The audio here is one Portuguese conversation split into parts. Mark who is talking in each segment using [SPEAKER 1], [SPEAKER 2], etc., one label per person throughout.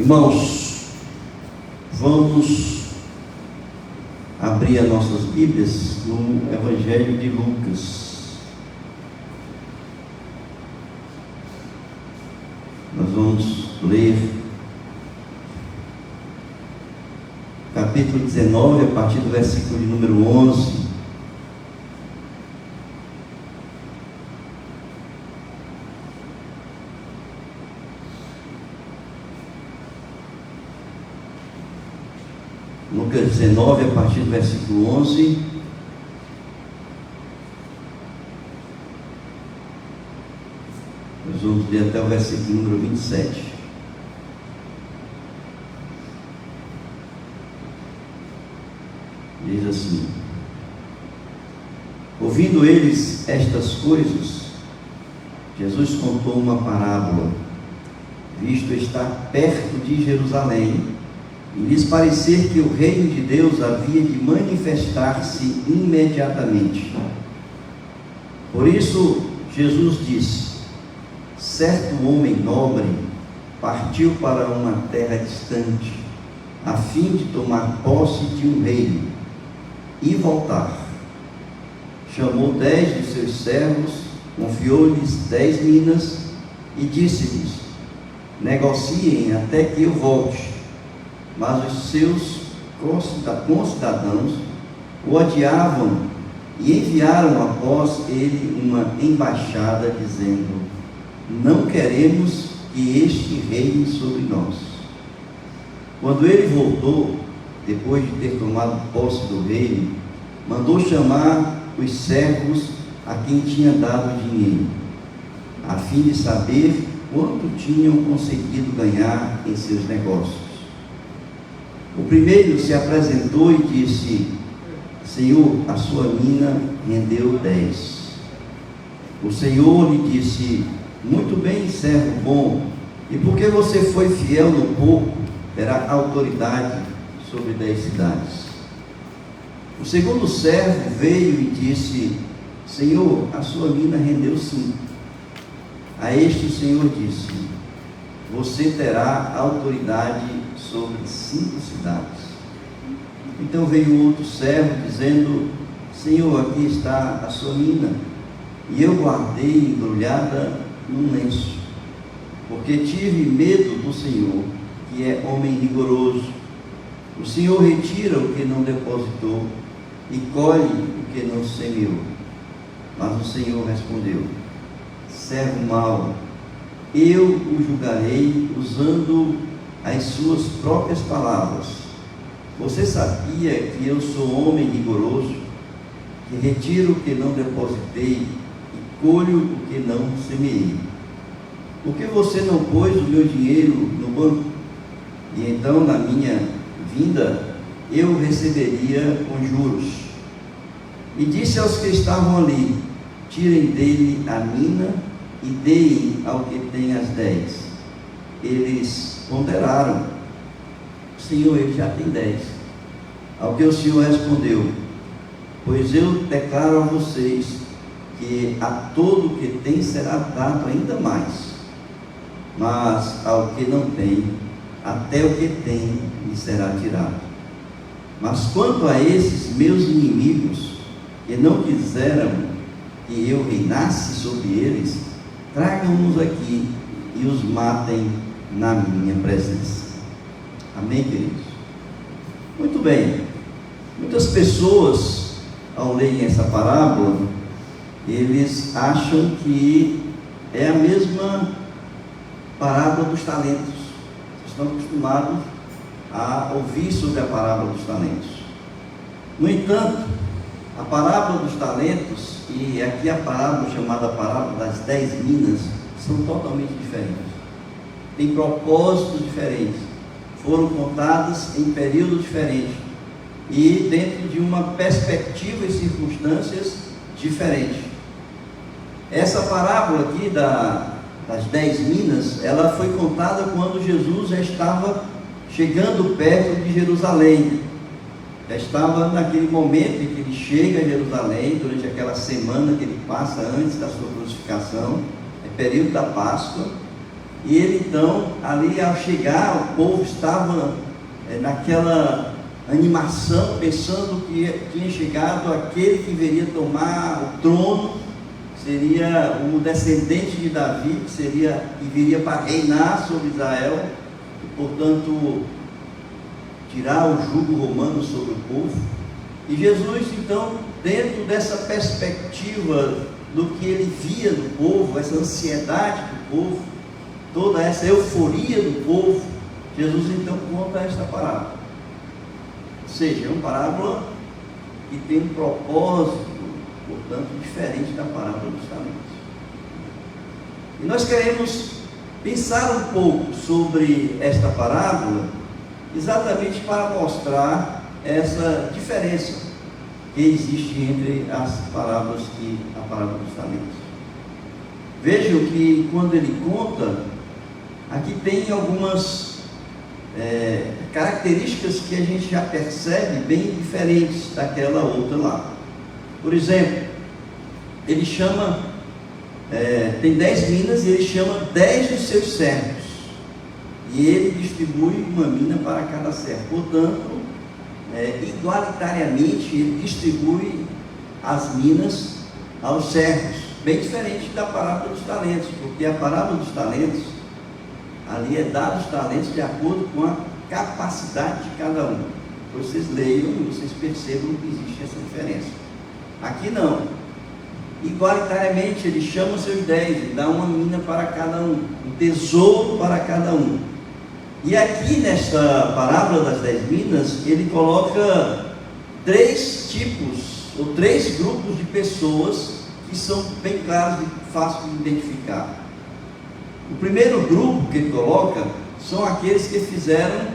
[SPEAKER 1] Irmãos, vamos abrir as nossas Bíblias no Evangelho de Lucas. Nós vamos ler capítulo 19, a partir do versículo de número 11. Lucas 19, a partir do versículo 11. Nós vamos ler até o versículo número 27. Diz assim: ouvindo eles estas coisas, Jesus contou uma parábola, visto estar perto de Jerusalém, e lhes parecer que o reino de Deus havia de manifestar-se imediatamente. Por isso, Jesus disse: certo homem nobre partiu para uma terra distante, a fim de tomar posse de um reino e voltar. Chamou 10 de seus servos, confiou-lhes 10 minas e disse-lhes: negociem até que eu volte. Mas os seus concidadãos o odiavam e enviaram após ele uma embaixada, dizendo: não queremos que este reine sobre nós. Quando ele voltou, depois de ter tomado posse do reino, mandou chamar os servos a quem tinha dado dinheiro, a fim de saber quanto tinham conseguido ganhar em seus negócios. O primeiro se apresentou e disse: Senhor, a sua mina rendeu 10. O Senhor lhe disse: muito bem, servo bom, e porque você foi fiel no pouco, terá autoridade sobre 10 cidades. O segundo servo veio e disse: Senhor, a sua mina rendeu 5. A este o Senhor disse: você terá autoridade sobre 5 cidades. Então veio outro servo dizendo: Senhor, aqui está a sua mina, e eu guardei embrulhada num lenço, porque tive medo do Senhor, que é homem rigoroso. O Senhor retira o que não depositou e colhe o que não semeou. Mas o Senhor respondeu: servo mau, eu o julgarei usando as suas próprias palavras. Você sabia que eu sou homem rigoroso, que retiro o que não depositei e colho o que não semeei? Por que você não pôs o meu dinheiro no banco? E então, na minha vinda, eu receberia com juros. E disse aos que estavam ali: tirem dele a mina e deem ao que tem as 10. Eles ponderaram: Senhor, ele já tem 10. Ao que o Senhor respondeu: pois eu declaro a vocês que a todo que tem será dado ainda mais, mas ao que não tem, até o que tem lhe será tirado. Mas quanto a esses meus inimigos, que não quiseram que eu reinasse sobre eles, tragam-nos aqui e os matem na minha presença. Amém, queridos? Muito bem. Muitas pessoas, ao lerem essa parábola, eles acham que é a mesma parábola dos talentos. Estão acostumados a ouvir sobre a parábola dos talentos. No entanto, a parábola dos talentos e aqui a parábola chamada parábola das 10 minas são totalmente diferentes. Têm propósitos diferentes, foram contadas em períodos diferentes e dentro de uma perspectiva e circunstâncias diferentes. Essa parábola aqui das 10 minas, ela foi contada quando Jesus já estava chegando perto de Jerusalém. Já estava naquele momento em que ele chega a Jerusalém, durante aquela semana que ele passa antes da sua crucificação, é período da Páscoa. E ele então, ali ao chegar, o povo estava naquela animação, pensando que tinha chegado aquele que viria tomar o trono, seria o descendente de Davi, que viria para reinar sobre Israel, e, portanto, tirar o jugo romano sobre o povo. E Jesus, então, dentro dessa perspectiva do que ele via do povo, essa ansiedade do povo, toda essa euforia do povo, Jesus então conta esta parábola. Ou seja, é uma parábola que tem um propósito, portanto, diferente da parábola dos talentos. E nós queremos pensar um pouco sobre esta parábola, exatamente para mostrar essa diferença que existe entre as parábolas e a parábola dos talentos. Vejam que quando ele conta, aqui tem algumas características que a gente já percebe bem diferentes daquela outra lá. Por exemplo, ele chama, tem 10 minas e ele chama 10 dos seus servos, e ele distribui uma mina para cada servo. Portanto, igualitariamente ele distribui as minas aos servos, bem diferente da parábola dos talentos, porque a parábola dos talentos, ali é dado os talentos de acordo com a capacidade de cada um. Vocês leiam e vocês percebam que existe essa diferença. Aqui não. Igualitariamente ele chama os seus 10 e dá uma mina para cada um, um tesouro para cada um. E aqui nesta parábola das 10 minas, ele coloca 3 tipos, ou 3 grupos de pessoas que são bem claros e fáceis de identificar. O primeiro grupo que ele coloca são aqueles que fizeram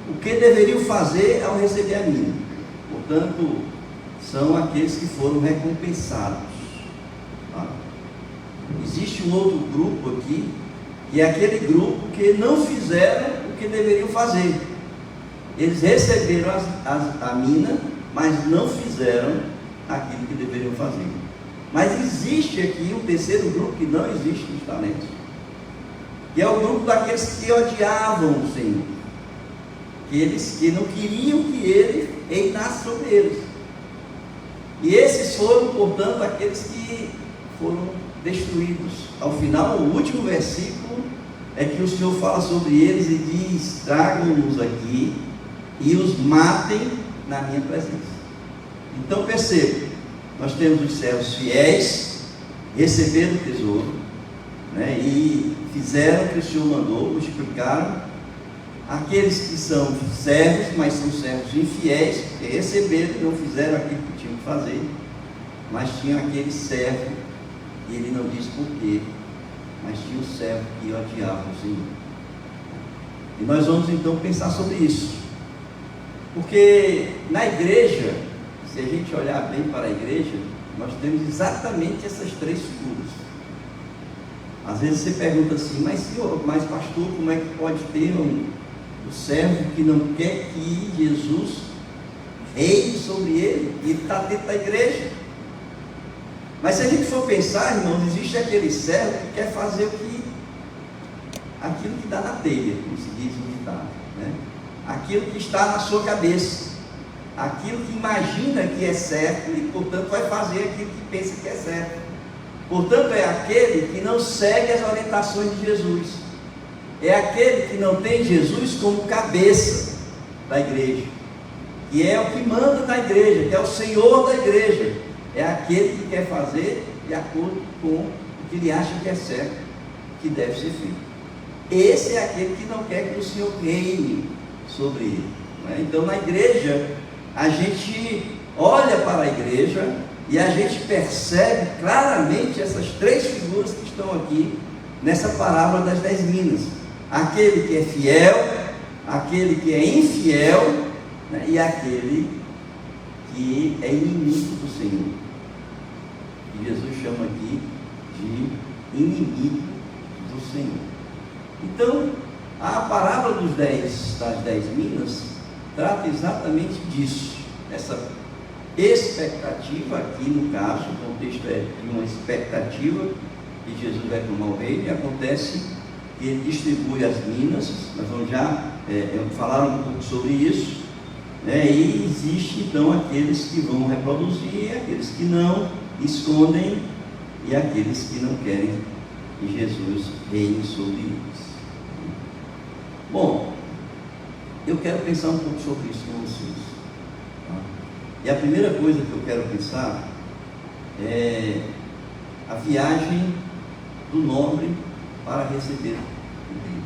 [SPEAKER 1] o que deveriam fazer ao receber a mina. Portanto, são aqueles que foram recompensados. Tá? Existe um outro grupo aqui, que é aquele grupo que não fizeram o que deveriam fazer. Eles receberam a mina, mas não fizeram aquilo que deveriam fazer. Mas existe aqui um terceiro grupo que não existe nos talentos, que é o grupo daqueles que odiavam o Senhor, aqueles que não queriam que ele reinasse sobre eles. E esses foram, portanto, aqueles que foram destruídos. Ao final, o último versículo é que o Senhor fala sobre eles e diz: tragam-nos aqui e os matem na minha presença. Então perceba, nós temos os servos fiéis, receberam o tesouro, e fizeram o que o Senhor mandou, multiplicaram. Aqueles que são servos, mas são servos infiéis, que receberam e não fizeram aquilo que tinham que fazer, mas tinha aquele servo, e ele não diz por quê, mas tinha o servo que odiava o Senhor. E nós vamos então pensar sobre isso, porque na igreja, se a gente olhar bem para a igreja, nós temos exatamente essas 3 figuras. Às vezes você pergunta assim: mas senhor, mas pastor, como é que pode ter um servo que não quer que Jesus reine sobre ele, e ele está dentro da igreja? Mas se a gente for pensar, irmãos, existe aquele servo que quer fazer aquilo que dá na telha, como se diz no ditado, aquilo que está na sua cabeça, aquilo que imagina que é certo e, portanto, vai fazer aquilo que pensa que é certo. Portanto, é aquele que não segue as orientações de Jesus, é aquele que não tem Jesus como cabeça da igreja, que é o que manda na igreja, que é o Senhor da igreja. É aquele que quer fazer de acordo com o que ele acha que é certo, que deve ser feito. Esse é aquele que não quer que o Senhor reine sobre ele. Então, na igreja, a gente olha para a igreja e a gente percebe claramente essas 3 figuras que estão aqui nessa parábola das 10 minas. Aquele que é fiel, aquele que é infiel, e aquele que é inimigo do Senhor, que Jesus chama aqui de inimigo do Senhor. Então, a parábola das 10 minas trata exatamente disso, essa expectativa. Aqui no caso, o contexto é de uma expectativa que Jesus vai tomar o reino, e acontece que ele distribui as minas. Nós vamos já falar um pouco sobre isso, né? E existe então aqueles que vão reproduzir, aqueles que não, escondem, e aqueles que não querem que Jesus reine sobre eles. Bom, eu quero pensar um pouco sobre isso com vocês, tá? E a primeira coisa que eu quero pensar é a viagem do nobre para receber o reino.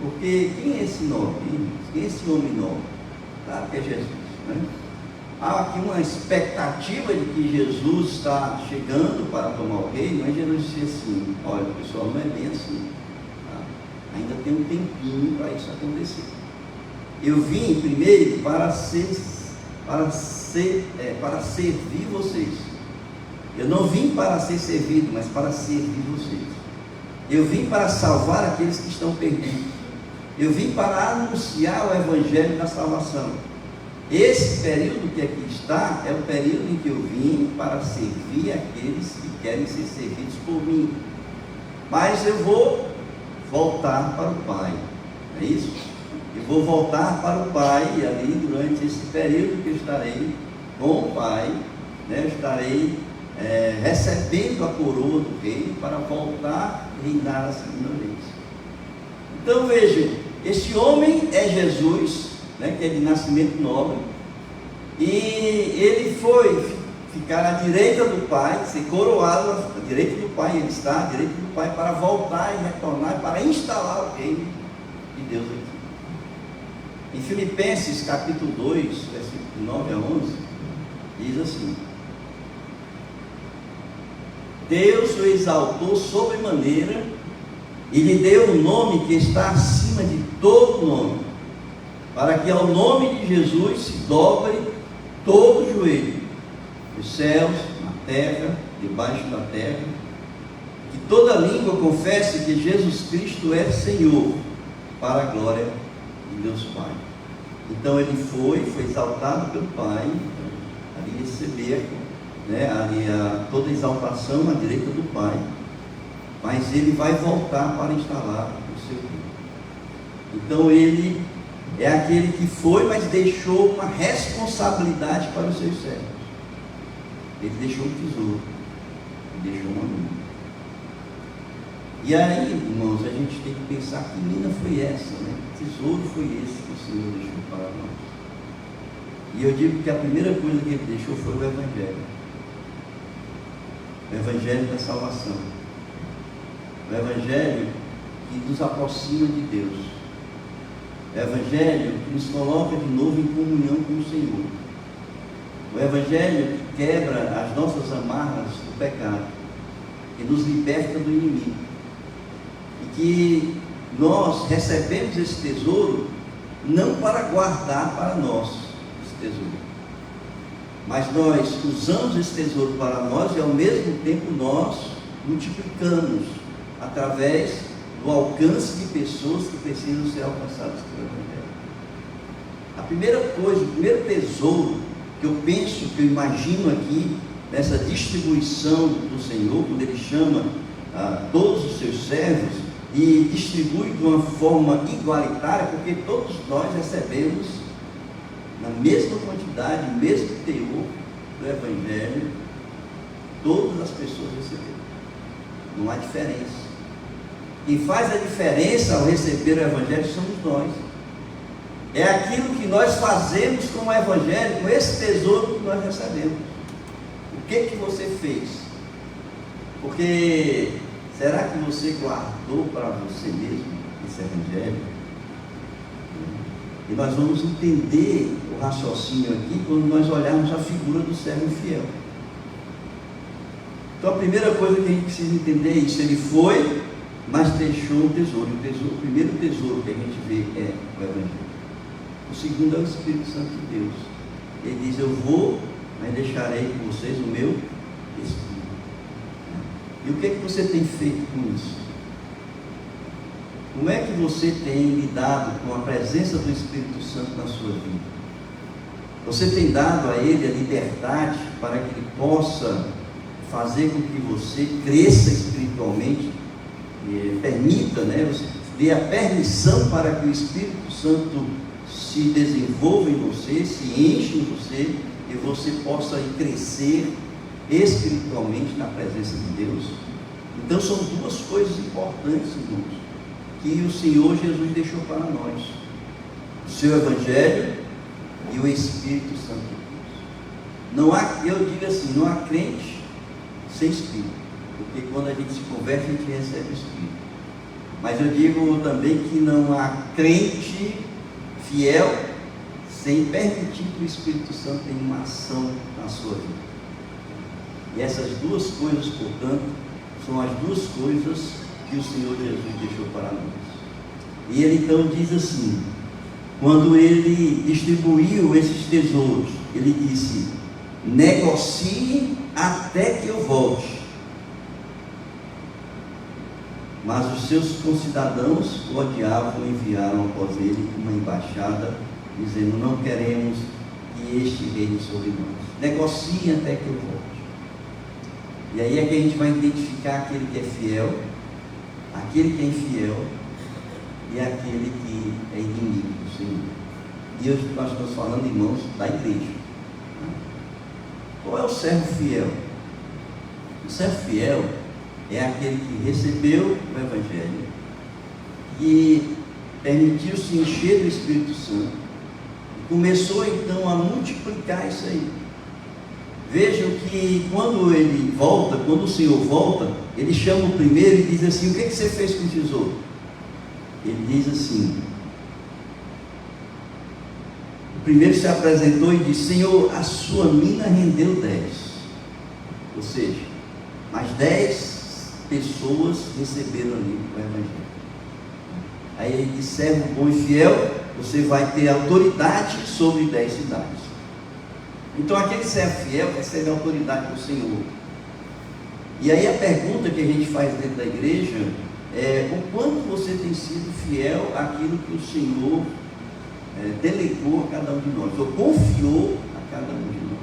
[SPEAKER 1] Porque quem é esse nobre? Quem é esse homem nobre? Claro que é Jesus, né? Há aqui uma expectativa de que Jesus está chegando para tomar o reino, mas Jesus disse assim: olha, pessoal, não é bem assim, tá? Ainda tem um tempinho para isso acontecer. Eu vim primeiro para servir vocês. Eu não vim para ser servido, mas para servir vocês. Eu vim para salvar aqueles que estão perdidos. Eu vim para anunciar o evangelho da salvação. Esse período que aqui está é o período em que eu vim para servir aqueles que querem ser servidos por mim. Mas eu vou voltar para o Pai, não é isso? Eu vou voltar para o Pai ali durante esse período que eu estarei com o Pai, né? Eu estarei recebendo a coroa do reino para voltar a reinar a segunda vez. Então vejam, esse homem é Jesus, né, que é de nascimento nobre, e ele foi ficar à direita do Pai, ser coroado à direita do Pai. Ele está à direita do Pai para voltar e retornar, para instalar o reino de Deus aqui. Em Filipenses capítulo 2, versículo 9 a 11, diz assim: Deus o exaltou sobremaneira e lhe deu um nome que está acima de todo nome, para que ao nome de Jesus se dobre todo o joelho, nos céus, na terra, debaixo da terra, que toda língua confesse que Jesus Cristo é Senhor, para a glória de Deus Pai. Então ele foi exaltado pelo Pai, ali receber, né, ali toda a exaltação à direita do Pai, mas ele vai voltar para instalar o seu reino. Então ele é aquele que foi, mas deixou uma responsabilidade para os seus servos. Ele deixou um tesouro, ele deixou uma mina. E aí, irmãos, a gente tem que pensar que mina foi essa, né? Que tesouro foi esse que o Senhor deixou para nós? E eu digo que a primeira coisa que ele deixou foi o Evangelho. O Evangelho da salvação. O Evangelho que nos aproxima de Deus. O Evangelho que nos coloca de novo em comunhão com o Senhor. O Evangelho que quebra as nossas amarras do pecado, que nos liberta do inimigo. E que nós recebemos esse tesouro não para guardar para nós esse tesouro, mas nós usamos esse tesouro para nós e ao mesmo tempo nós multiplicamos através do alcance de pessoas que precisam ser alcançadas pelo Evangelho. A primeira coisa, o primeiro tesouro que eu penso, que eu imagino aqui, nessa distribuição do Senhor, quando Ele chama todos os seus servos e distribui de uma forma igualitária, porque todos nós recebemos na mesma quantidade, no mesmo teor do Evangelho, todas as pessoas receberam. Não há diferença. Quem faz a diferença ao receber o Evangelho somos nós. É aquilo que nós fazemos com o Evangelho, com esse tesouro que nós recebemos. O que você fez? Porque será que você guardou para você mesmo esse Evangelho? E nós vamos entender o raciocínio aqui quando nós olharmos a figura do servo fiel. Então a primeira coisa que a gente precisa entender é isso. Ele foi, mas deixou um tesouro. O primeiro tesouro que a gente vê é o Evangelho. O segundo é o Espírito Santo de Deus. Ele diz: eu vou, mas deixarei com vocês o meu Espírito. E o que é que você tem feito com isso? Como é que você tem lidado com a presença do Espírito Santo na sua vida? Você tem dado a Ele a liberdade para que Ele possa fazer com que você cresça espiritualmente, permita, né? Você dê a permissão para que o Espírito Santo se desenvolva em você, se enche em você, e você possa crescer espiritualmente na presença de Deus. Então são duas coisas importantes, irmãos, que o Senhor Jesus deixou para nós: o seu Evangelho e o Espírito Santo de Deus. Não há, eu digo assim, não há crente sem Espírito, porque quando a gente se converte, a gente recebe o Espírito. Mas eu digo também que não há crente fiel sem permitir que o Espírito Santo tenha uma ação na sua vida. E essas duas coisas, portanto, são as duas coisas que o Senhor Jesus deixou para nós. E ele então diz assim, quando ele distribuiu esses tesouros, ele disse: negocie até que eu volte. Mas os seus concidadãos o odiavam e enviaram após ele uma embaixada, dizendo: não queremos que este reine sobre nós. Negocie até que eu volte. E aí é que a gente vai identificar aquele que é fiel, aquele que é infiel e aquele que é inimigo do Senhor. E hoje nós estamos falando, irmãos, da igreja. Qual é o servo fiel? O servo fiel é aquele que recebeu o Evangelho, que permitiu-se encher do Espírito Santo, e começou então a multiplicar isso aí. Vejam que quando ele volta, quando o Senhor volta, ele chama o primeiro e diz assim: o que você fez com o tesouro? Ele diz assim, o primeiro se apresentou e disse: Senhor, a sua mina rendeu 10. Ou seja, mais 10 pessoas receberam ali o Evangelho. Aí ele disse: servo bom e fiel, você vai ter autoridade sobre 10 cidades. Então aquele servo fiel recebe a autoridade do Senhor. E aí a pergunta que a gente faz dentro da igreja é: o quanto você tem sido fiel àquilo que o Senhor delegou a cada um de nós, ou confiou a cada um de nós?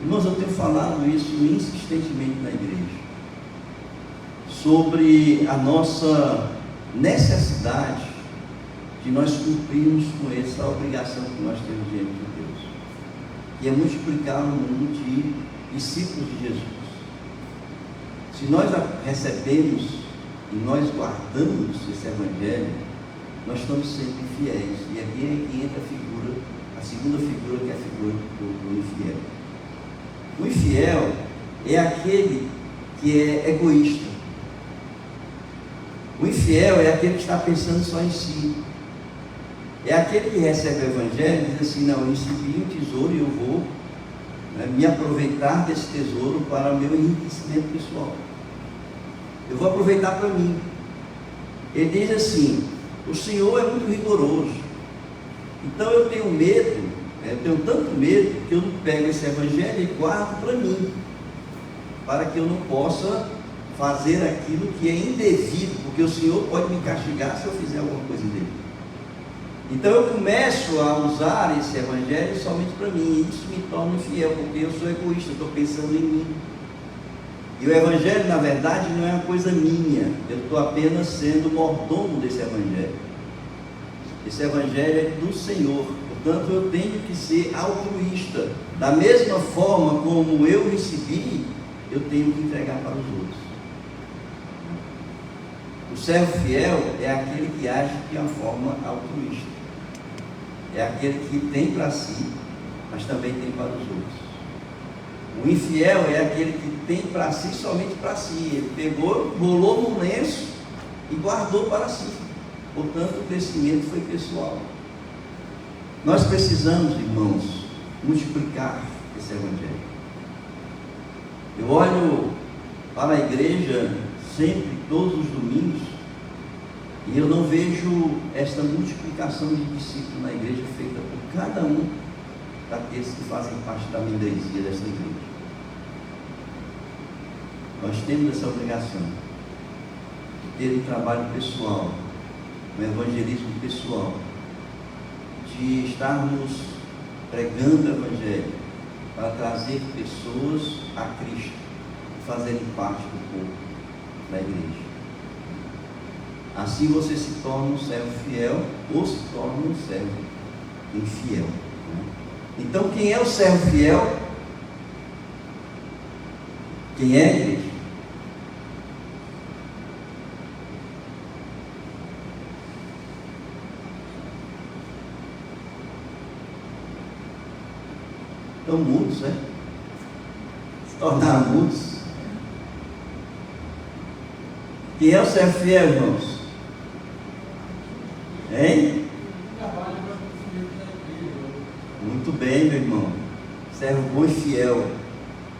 [SPEAKER 1] Irmãos, eu tenho falado isso insistentemente na igreja, sobre a nossa necessidade de nós cumprirmos com essa obrigação que nós temos diante de Deus, que é multiplicar um mundo de discípulos de Jesus. Se nós recebemos e nós guardamos esse Evangelho, nós estamos sempre fiéis. E aqui é que entra a segunda figura, que é a figura do infiel. O infiel é aquele que é egoísta. O infiel é aquele que está pensando só em si. É aquele que recebe o Evangelho e diz assim: não, eu recebi um tesouro e eu vou me aproveitar desse tesouro para o meu enriquecimento pessoal. Eu vou aproveitar para mim. Ele diz assim: o Senhor é muito rigoroso, então eu tenho medo, eu tenho tanto medo que eu não pego esse Evangelho e guardo para mim, para que eu não possa fazer aquilo que é indevido, porque o Senhor pode me castigar se eu fizer alguma coisa dele. Então eu começo a usar esse Evangelho somente para mim, e isso me torna infiel, porque eu sou egoísta, estou pensando em mim. E o Evangelho, na verdade, não é uma coisa minha, eu estou apenas sendo mordomo desse Evangelho. Esse Evangelho é do Senhor, portanto eu tenho que ser altruísta. Da mesma forma como eu recebi, eu tenho que entregar para os outros. O servo fiel é aquele que age de uma forma altruísta. É aquele que tem para si, mas também tem para os outros. O infiel é aquele que tem para si somente para si. Ele pegou, rolou no lenço e guardou para si. Portanto, o crescimento foi pessoal. Nós precisamos, irmãos, multiplicar esse Evangelho. Eu olho para a igreja sempre, todos os domingos, e eu não vejo esta multiplicação de discípulos na igreja feita por cada um daqueles que fazem parte da membresia desta igreja. Nós temos essa obrigação de ter um trabalho pessoal, um evangelismo pessoal, de estarmos pregando o Evangelho para trazer pessoas a Cristo e fazerem parte do corpo da igreja. assim você se torna um servo fiel ou se torna um servo infiel. Então, quem é o servo fiel? Quem é a igreja? Estão mudos, né? Se tornaram mudos. Quem é o servo fiel, irmãos? Hein? Muito bem, meu irmão. Servo bom e fiel.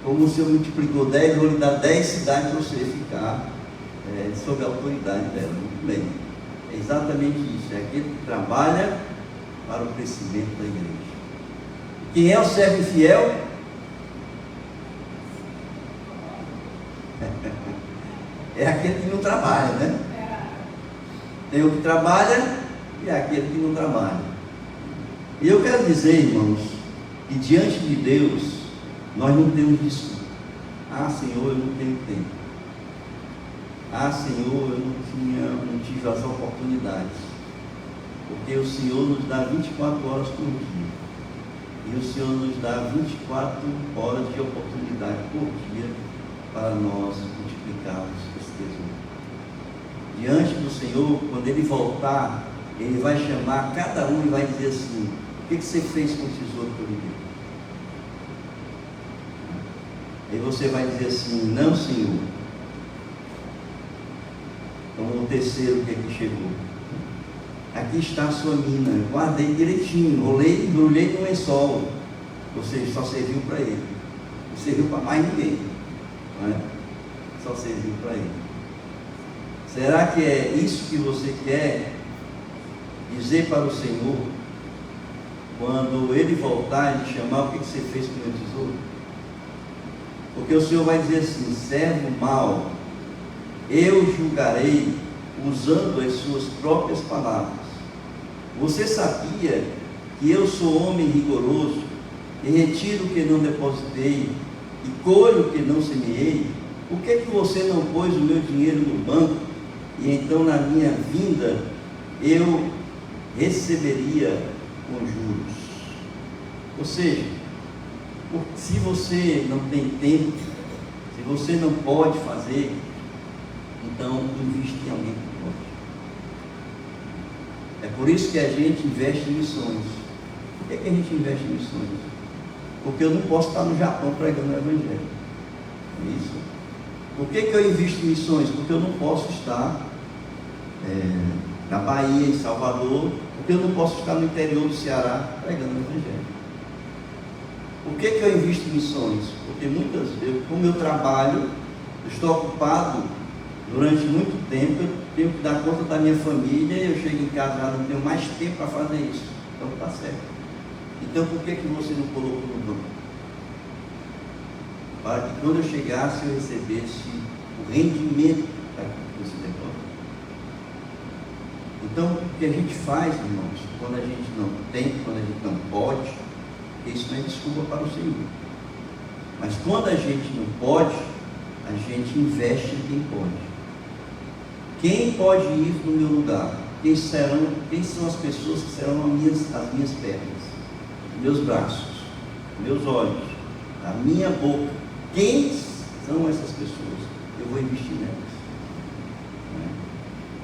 [SPEAKER 1] Como o Senhor multiplicou 10, eu vou lhe dar 10 cidades para você ficar sob a autoridade dela. Muito bem. É exatamente isso. É aquele que trabalha para o crescimento da igreja. Quem é o servo infiel? É aquele que não trabalha, né? Tem o que trabalha e é aquele que não trabalha. E eu quero dizer, irmãos, que diante de Deus, nós não temos desculpa. Ah, Senhor, eu não tenho tempo. Ah, Senhor, eu não tive as oportunidades. Porque o Senhor nos dá 24 horas por dia. E o Senhor nos dá 24 horas de oportunidade por dia para nós multiplicarmos esse tesouro. Diante do Senhor, quando Ele voltar, Ele vai chamar cada um e vai dizer assim: o que você fez com o tesouro que eu lhe dei? E você vai dizer assim: não, Senhor. Como o terceiro que chegou: aqui está a sua mina, guardei direitinho, embrulhei no lençol. Ou seja, só serviu para ele, não serviu para mais ninguém, não é? Só serviu para ele. Será que é isso que você quer dizer para o Senhor quando Ele voltar e te chamar? O que você fez com o meu tesouro? Porque o Senhor vai dizer assim: servo mau, eu julgarei usando as suas próprias palavras. Você sabia que eu sou homem rigoroso, e retiro o que não depositei, e colho o que não semeei? Por que você não pôs o meu dinheiro no banco, e então na minha vinda eu receberia com juros? Ou seja, se você não tem tempo, se você não pode fazer, então investe em alguém que pode. É por isso que a gente investe em missões. Por que a gente investe em missões? Porque eu não posso estar no Japão pregando o Evangelho. É isso. Por que eu invisto em missões? Porque eu não posso estar na Bahia, em Salvador, porque eu não posso estar no interior do Ceará pregando o Evangelho. Por que eu invisto em missões? Porque muitas vezes, como eu trabalho, eu estou ocupado durante muito tempo, eu tenho que dar conta da minha família, eu chego em casa já não tenho mais tempo para fazer isso. Então está certo. Então por que você não colocou no banco? Para que quando eu chegasse eu recebesse o rendimento daquilo que você depósito. Então o que a gente faz, irmãos, quando a gente não tem, quando a gente não pode, isso não é desculpa para o Senhor. Mas quando a gente não pode, a gente investe em quem pode. Quem pode ir no meu lugar? Quem são as pessoas que serão as minhas pernas, meus braços, meus olhos, a minha boca? Quem são essas pessoas? Eu vou investir nelas.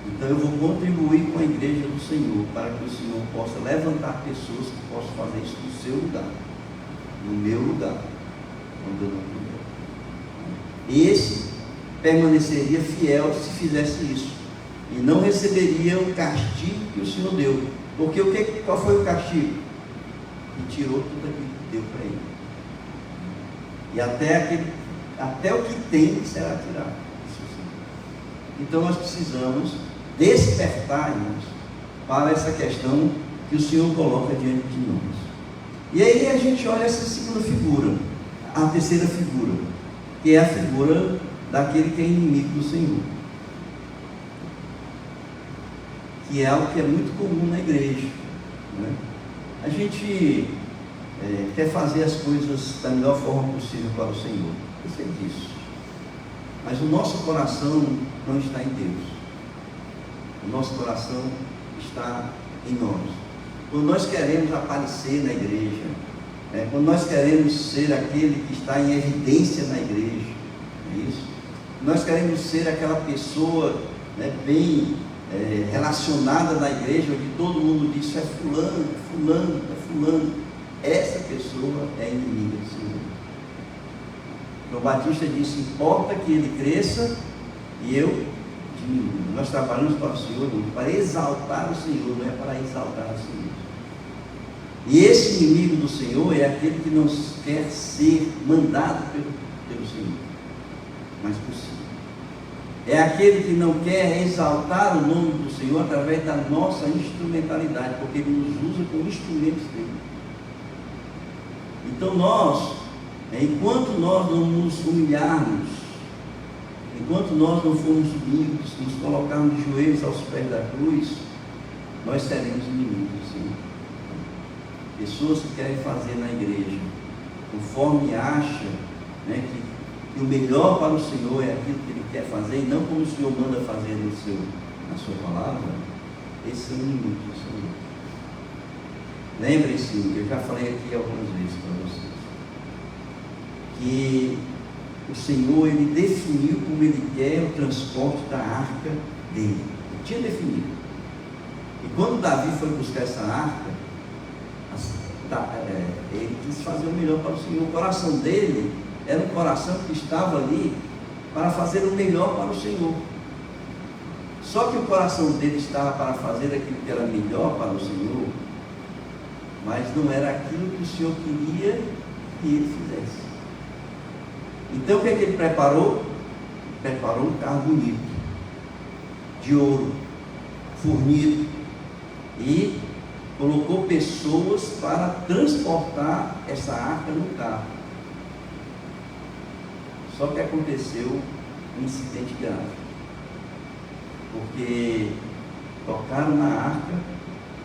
[SPEAKER 1] Então eu vou contribuir com a igreja do Senhor, para que o Senhor possa levantar pessoas que possam fazer isso no seu lugar, no meu lugar, quando eu não puder. Esse permaneceria fiel se fizesse isso, e não receberia o castigo que o Senhor deu. Porque qual foi o castigo? E tirou tudo aquilo que deu para ele. E até o que tem será tirado. Então nós precisamos despertar, irmãos, para essa questão que o Senhor coloca diante de nós. E aí a gente olha essa segunda figura, a terceira figura, que é a figura daquele que é inimigo do Senhor, que é algo que é muito comum na igreja, né? A gente quer fazer as coisas da melhor forma possível para o Senhor, eu sei disso, mas o nosso coração não está em Deus. o nosso coração está em nós. Quando nós queremos aparecer na igreja, quando nós queremos ser aquele que está em evidência na igreja, é isso? Nós queremos ser aquela pessoa, bem relacionada na igreja, onde todo mundo diz: é fulano, é fulano, é fulano. Essa pessoa é inimiga do Senhor. João Batista disse: importa que ele cresça e eu diminua. Nós trabalhamos para o Senhor, para exaltar o Senhor, não é para exaltar o Senhor. E esse inimigo do Senhor é aquele que não quer ser mandado pelo Senhor, mas por si. É aquele que não quer exaltar o nome do Senhor através da nossa instrumentalidade, porque ele nos usa como instrumentos dele. Então nós, enquanto nós não nos humilharmos, enquanto nós não formos humildes, nos colocarmos de joelhos aos pés da cruz, nós seremos inimigos do Senhor. Pessoas que querem fazer na igreja, conforme acha que o melhor para o Senhor é aquilo que ele quer fazer, e não como o Senhor manda fazer na sua palavra, esses são inimigos do Senhor. Lembrem-se, eu já falei aqui algumas vezes para vocês, que o Senhor, ele definiu como ele quer o transporte da arca dele. Ele tinha definido. E quando Davi foi buscar essa arca, ele quis fazer o melhor para o Senhor. O coração dele era um coração que estava ali para fazer o melhor para o Senhor. Só que o coração dele estava para fazer aquilo que era melhor para o Senhor, mas não era aquilo que o Senhor queria que ele fizesse. Então o que é que ele preparou? Preparou um carro bonito, de ouro, fornido, e colocou pessoas para transportar essa arca no carro. Só que aconteceu um incidente grave, porque tocaram na arca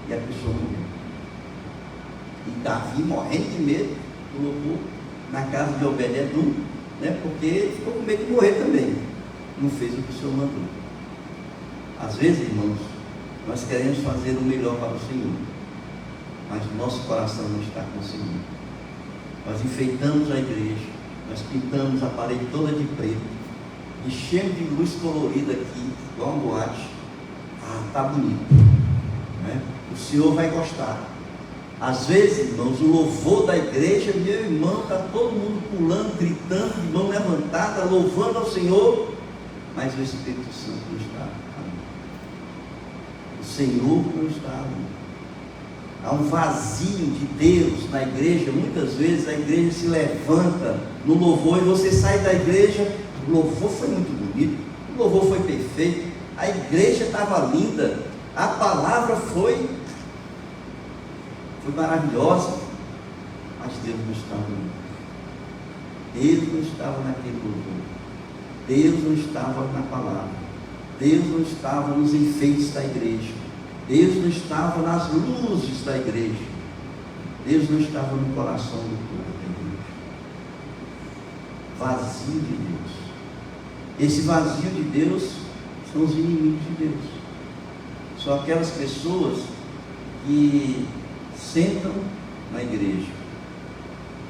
[SPEAKER 1] e a pessoa morreu. E Davi, morrendo de medo, colocou na casa de Obed-Edom, porque ele ficou com medo de morrer também. Não fez o que o Senhor mandou. Às vezes, irmãos, nós queremos fazer o melhor para o Senhor, mas o nosso coração não está conseguindo. Nós enfeitamos a igreja, nós pintamos a parede toda de preto, enchemos de luz colorida aqui, igual uma boate. Está bonito, O Senhor vai gostar. Às vezes, irmãos, o louvor da igreja, meu irmão, está todo mundo pulando, gritando, de mão levantada, louvando ao Senhor, mas o Espírito Santo não está ali. O Senhor não está ali. Há um vazio de Deus na igreja. Muitas vezes a igreja se levanta no louvor e você sai da igreja, o louvor foi muito bonito, o louvor foi perfeito, a igreja estava linda, a palavra foi maravilhosa, mas Deus não estava ali. Deus não estava naquele louvor, Deus não estava na palavra, Deus não estava nos enfeites da igreja, Deus não estava nas luzes da igreja, Deus não estava no coração do povo da igreja. Vazio de Deus. Esse vazio de Deus são os inimigos de Deus. São aquelas pessoas que sentam na igreja,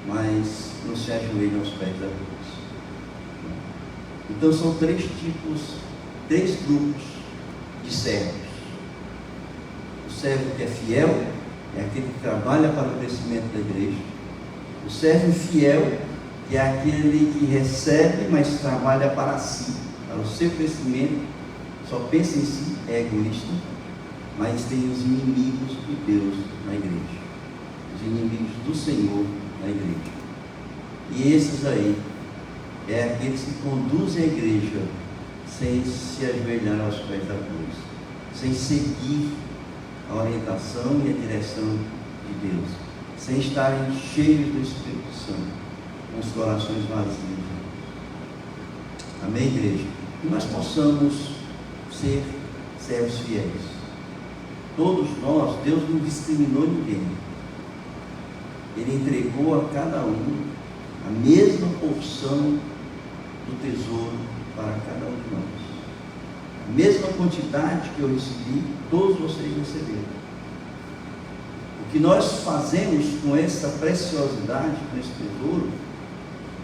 [SPEAKER 1] mas não se ajoelham aos pés da cruz. Então são três grupos de servos. O servo que é fiel é aquele que trabalha para o crescimento da igreja. O servo infiel, que é aquele que recebe, mas trabalha para si, para o seu crescimento, só pensa em si, é egoísta, mas tem os inimigos de Deus na igreja, os inimigos do Senhor na igreja. E esses aí é aqueles que conduzem a igreja sem se ajoelhar aos pés da cruz, sem seguir a orientação e a direção de Deus, sem estarem cheios do Espírito Santo, com os corações vazios. Amém, igreja? Que nós possamos ser servos fiéis. Todos nós, Deus não discriminou ninguém. Ele entregou a cada um a mesma porção do tesouro para cada um de nós. A mesma quantidade que eu recebi, todos vocês receberam. O que nós fazemos com essa preciosidade, com esse tesouro,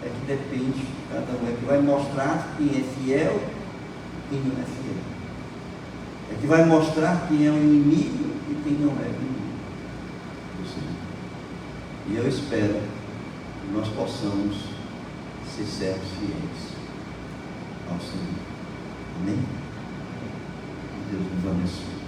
[SPEAKER 1] é que depende de cada um. É que vai mostrar quem é fiel e quem não é fiel. É que vai mostrar quem é o inimigo e quem não é o inimigo do Senhor. E eu espero que nós possamos ser servos fiéis ao Senhor. Amém? Que Deus nos abençoe.